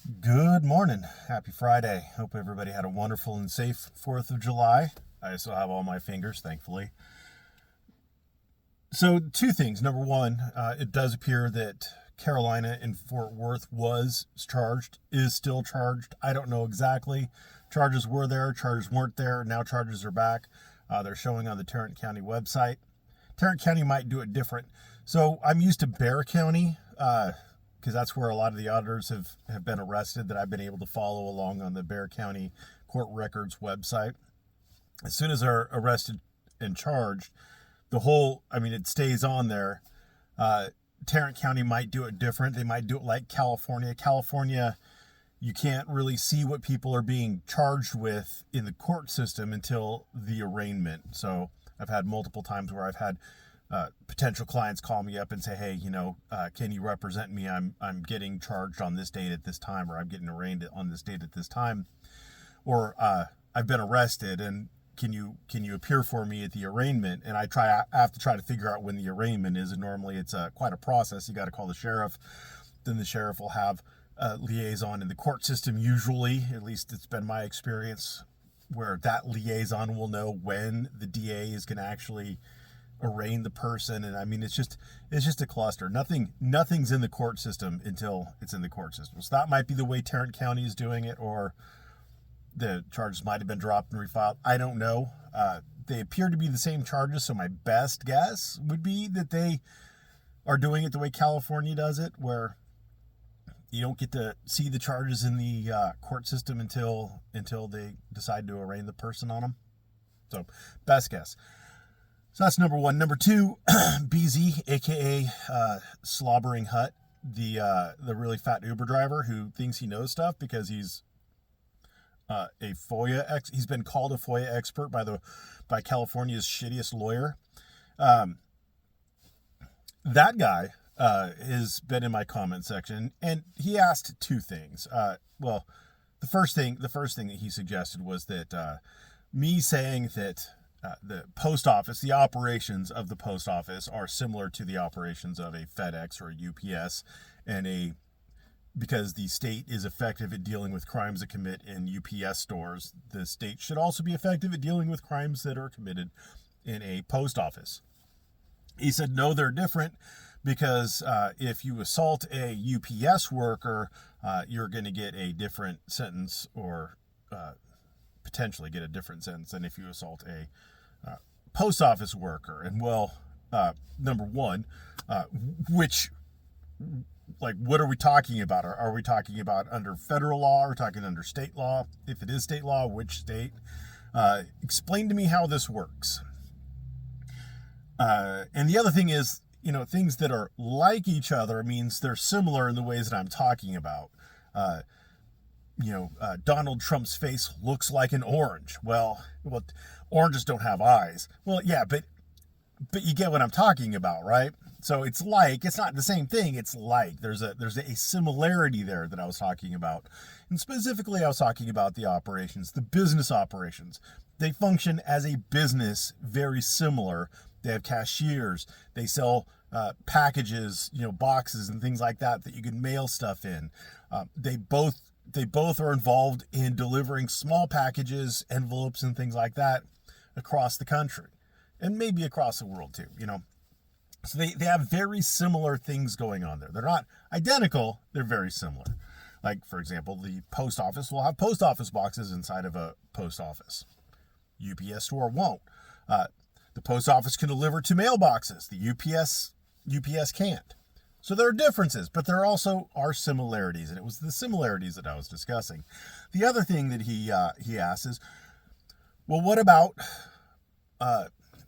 Good morning. Happy Friday. Hope everybody had a wonderful and safe 4th of July. I still have all my fingers, thankfully. So, two things. Number one, it does appear that Carolina in Fort Worth was charged, is still charged. I don't know exactly. Charges were there, charges weren't there. Now charges are back. They're showing on the Tarrant County website. Tarrant County might do it different. So, I'm used to Bexar County. Because that's where a lot of the auditors have been arrested that I've been able to follow along on the Bexar County Court Records website. As soon as they're arrested and charged, it stays on there. Tarrant County might do it different. They might do it like California. California, you can't really see what people are being charged with in the court system until the arraignment. So I've had multiple times where I've had potential clients call me up and say, hey, can you represent me? I'm getting charged on this date at this time, or I'm getting arraigned on this date at this time, or I've been arrested, and can you appear for me at the arraignment? And I have to try to figure out when the arraignment is, and normally it's quite a process. You got to call the sheriff, then the sheriff will have a liaison in the court system. Usually, at least it's been my experience, where that liaison will know when the DA is going to actually arraign the person. And I mean, it's just a cluster. Nothing's in the court system until it's in the court system. So that might be the way Tarrant County is doing it, or the charges might have been dropped and refiled. I don't know. They appear to be the same charges, so my best guess would be that they are doing it the way California does it, where you don't get to see the charges in the court system until they decide to arraign the person on them. So best guess. So that's number one. Number two, BZ, aka Slobbering Hut, the really fat Uber driver who thinks he knows stuff because he's a FOIA he's been called a FOIA expert by California's shittiest lawyer. That guy has been in my comment section, and he asked two things. The first thing that he suggested was that me saying that the post office, the operations of the post office are similar to the operations of a FedEx or a UPS, because the state is effective at dealing with crimes that commit in UPS stores, the state should also be effective at dealing with crimes that are committed in a post office. He said, no, they're different, because if you assault a UPS worker, you're going to get a different sentence, or potentially get a different sentence than if you assault a post office worker. And number one, what are we talking about? Are we talking about under federal law? Are we talking under state law? If it is state law, which state? Explain to me how this works. And the other thing is, things that are like each other means they're similar in the ways that I'm talking about. Donald Trump's face looks like an orange. Well, oranges don't have eyes. Well, yeah, but you get what I'm talking about, right? So it's not the same thing. It's like there's a similarity there that I was talking about. And specifically, I was talking about the operations, the business operations. They function as a business, very similar. They have cashiers. They sell packages, boxes and things like that you can mail stuff in. They both are involved in delivering small packages, envelopes, and things like that across the country, and maybe across the world too. So they have very similar things going on there. They're not identical. They're very similar. Like, for example, the post office will have post office boxes inside of a post office. UPS store won't. The post office can deliver to mailboxes. The UPS can't. So there are differences, but there also are similarities, and it was the similarities that I was discussing. The other thing that he asked is, well, what about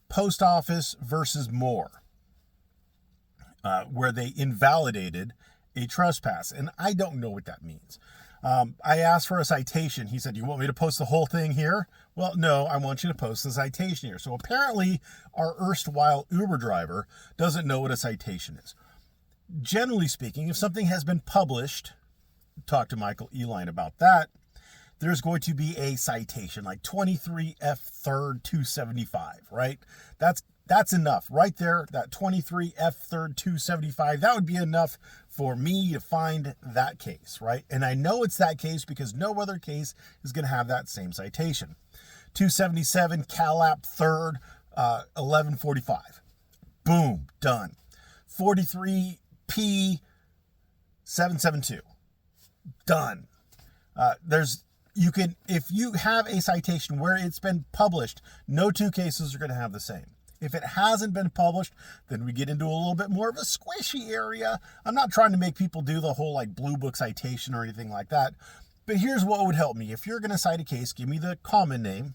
post office versus more, where they invalidated a trespass? And I don't know what that means. I asked for a citation. He said, you want me to post the whole thing here? Well, no, I want you to post the citation here. So apparently our erstwhile Uber driver doesn't know what a citation is. Generally speaking, if something has been published, talk to Michael Eline about that, there's going to be a citation, like 23 F 3rd 275, right? That's enough right there. That 23 F 3rd 275, that would be enough for me to find that case, right? And I know it's that case because no other case is going to have that same citation. 277 Calap 3rd, 1145. Boom, done. 43P 772. Done. If you have a citation where it's been published, no two cases are going to have the same. If it hasn't been published, then we get into a little bit more of a squishy area. I'm not trying to make people do the whole like blue book citation or anything like that. But here's what would help me. If you're going to cite a case, give me the common name.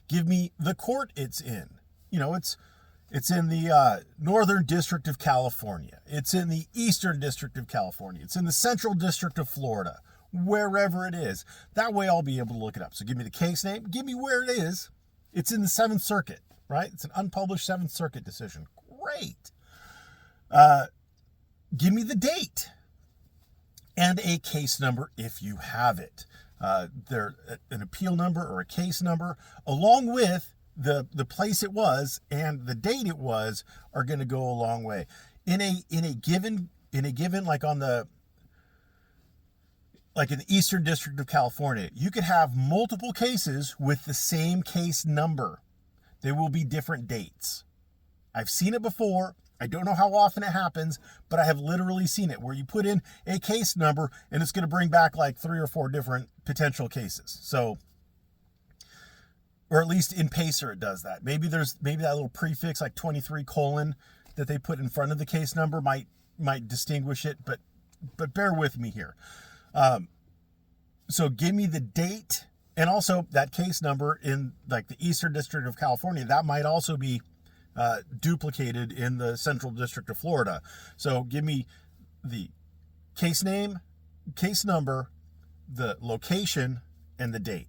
Give me the court it's in. It's in the Northern District of California. It's in the Eastern District of California. It's in the Central District of Florida. Wherever it is. That way I'll be able to look it up. So give me the case name. Give me where it is. It's in the 7th Circuit, right? It's an unpublished 7th Circuit decision. Great. Give me the date and a case number if you have it. An appeal number or a case number along with the place it was and the date it was are going to go a long way. In a given like in the Eastern District of California, you could have multiple cases with the same case number. They will be different dates. I've seen it before. I don't know how often it happens, but I have literally seen it where you put in a case number and it's going to bring back like 3 or 4 different potential cases. So, or at least in Pacer it does that. Maybe that little prefix like 23 : that they put in front of the case number might distinguish it, but bear with me here. So give me the date and also that case number in like the Eastern District of California. That might also be duplicated in the Central District of Florida. So give me the case name, case number, the location, and the date.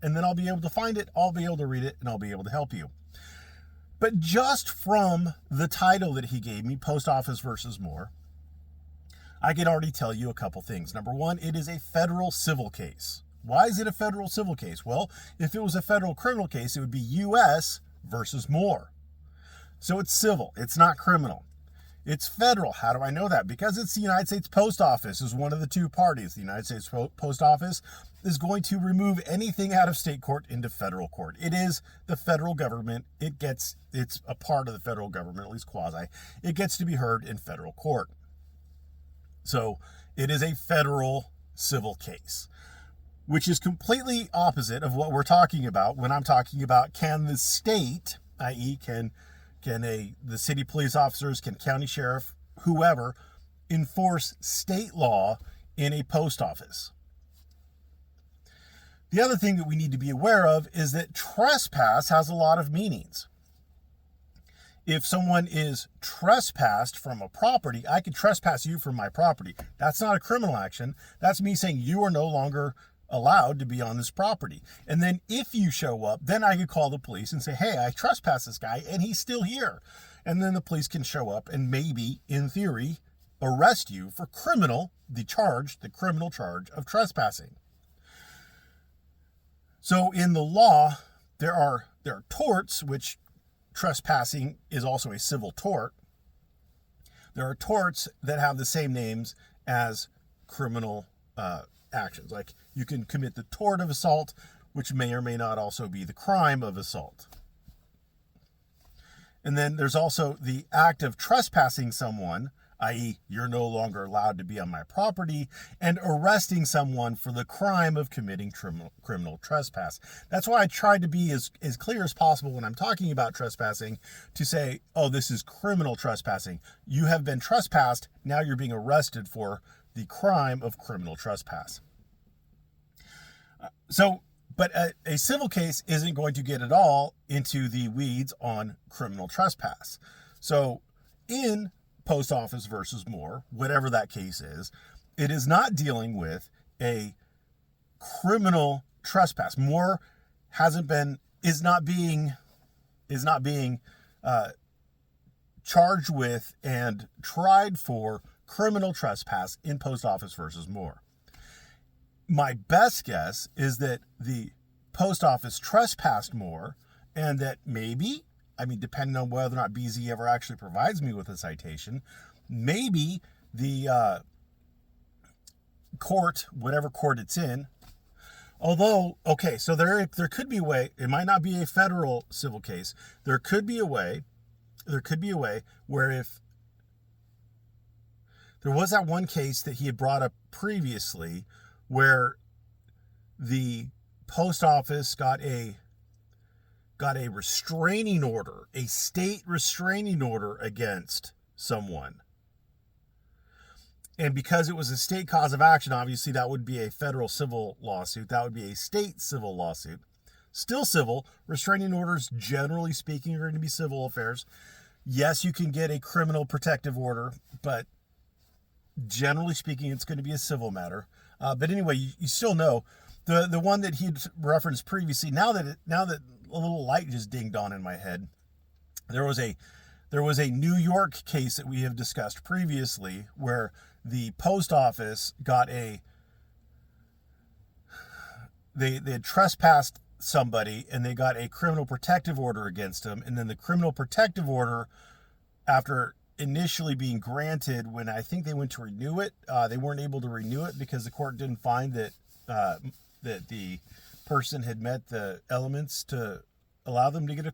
And then I'll be able to find it, I'll be able to read it, and I'll be able to help you. But just from the title that he gave me, Post Office versus Moore, I can already tell you a couple things. Number one, it is a federal civil case. Why is it a federal civil case? Well, if it was a federal criminal case, it would be U.S. versus Moore. So it's civil. It's not criminal. It's federal. How do I know that? Because it's the United States Post Office is one of the two parties. The United States Post Office is going to remove anything out of state court into federal court. It is the federal government. It's a part of the federal government, at least quasi. It gets to be heard in federal court. So it is a federal civil case, which is completely opposite of what we're talking about when I'm talking about can the state, i.e. can the city police officers, can county sheriff, whoever, enforce state law in a post office. The other thing that we need to be aware of is that trespass has a lot of meanings. If someone is trespassed from a property, I could trespass you from my property. That's not a criminal action. That's me saying you are no longer allowed to be on this property. And then if you show up, then I could call the police and say, hey, I trespassed this guy and he's still here. And then the police can show up and maybe, in theory, arrest you for the criminal charge of trespassing. So in the law, there are torts, which trespassing is also a civil tort. There are torts that have the same names as criminal actions. Like you can commit the tort of assault, which may or may not also be the crime of assault. And then there's also the act of trespassing someone, i.e. you're no longer allowed to be on my property, and arresting someone for the crime of committing criminal trespass. That's why I tried to be as clear as possible when I'm talking about trespassing to say, oh, this is criminal trespassing. You have been trespassed, now you're being arrested for the crime of criminal trespass. But a civil case isn't going to get at all into the weeds on criminal trespass. So in Post Office versus Moore, whatever that case is, it is not dealing with a criminal trespass. Moore is not being charged with and tried for criminal trespass in Post Office versus Moore. My best guess is that the Post Office trespassed Moore, and that maybe, depending on whether or not BZ ever actually provides me with a citation, maybe the court, whatever court it's in. Although, okay, so there could be a way. It might not be a federal civil case. There could be a way where if there was that one case that he had brought up previously where the post office got a restraining order, a state restraining order against someone. And because it was a state cause of action, obviously that would be a federal civil lawsuit. That would be a state civil lawsuit. Still civil. Restraining orders, generally speaking, are going to be civil affairs. Yes, you can get a criminal protective order, but generally speaking, it's going to be a civil matter. But anyway, you still know the one that he'd referenced previously. Now that a little light just dinged on in my head, there was a New York case that we have discussed previously where the post office got they had trespassed somebody and they got a criminal protective order against them, and then the criminal protective order, after initially being granted, when I think they went to renew it, they weren't able to renew it because the court didn't find that the person had met the elements to allow them to get a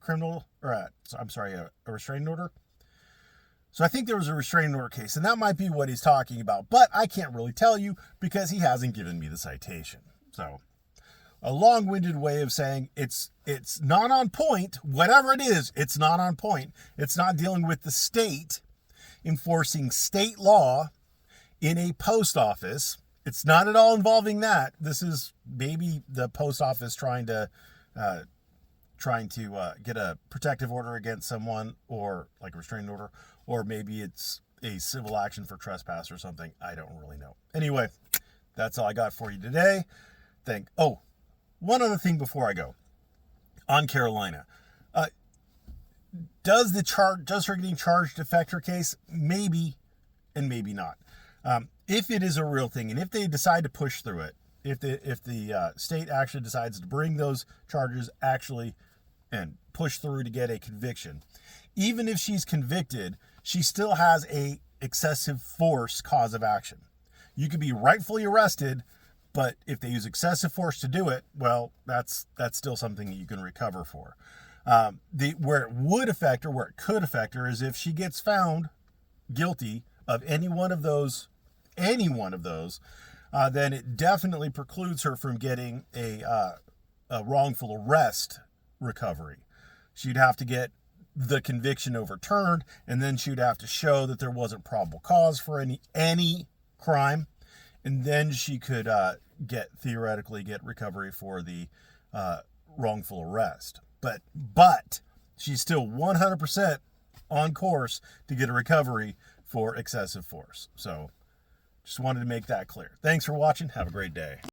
restraining order. So I think there was a restraining order case, and that might be what he's talking about, but I can't really tell you because he hasn't given me the citation. So a long-winded way of saying it's not on point. Whatever it is, it's not on point. It's not dealing with the state enforcing state law in a post office. It's not at all involving that. This is maybe the post office trying to get a protective order against someone, or like a restraining order, or maybe it's a civil action for trespass or something. I don't really know. Anyway, that's all I got for you today. One other thing before I go on Carolina. Does her getting charged affect her case? Maybe, and maybe not. If it is a real thing, and if they decide to push through it, if the state actually decides to bring those charges and push through to get a conviction, even if she's convicted, she still has a excessive force cause of action. You could be rightfully arrested, but if they use excessive force to do it, well, that's still something that you can recover for. Where it would affect her, where it could affect her, is if she gets found guilty of any one of those, then it definitely precludes her from getting a wrongful arrest recovery. She'd have to get the conviction overturned, and then she'd have to show that there wasn't probable cause for any crime, and then she could theoretically get recovery for the wrongful arrest. But she's still 100% on course to get a recovery for excessive force. So just wanted to make that clear. Thanks for watching. Have a great day.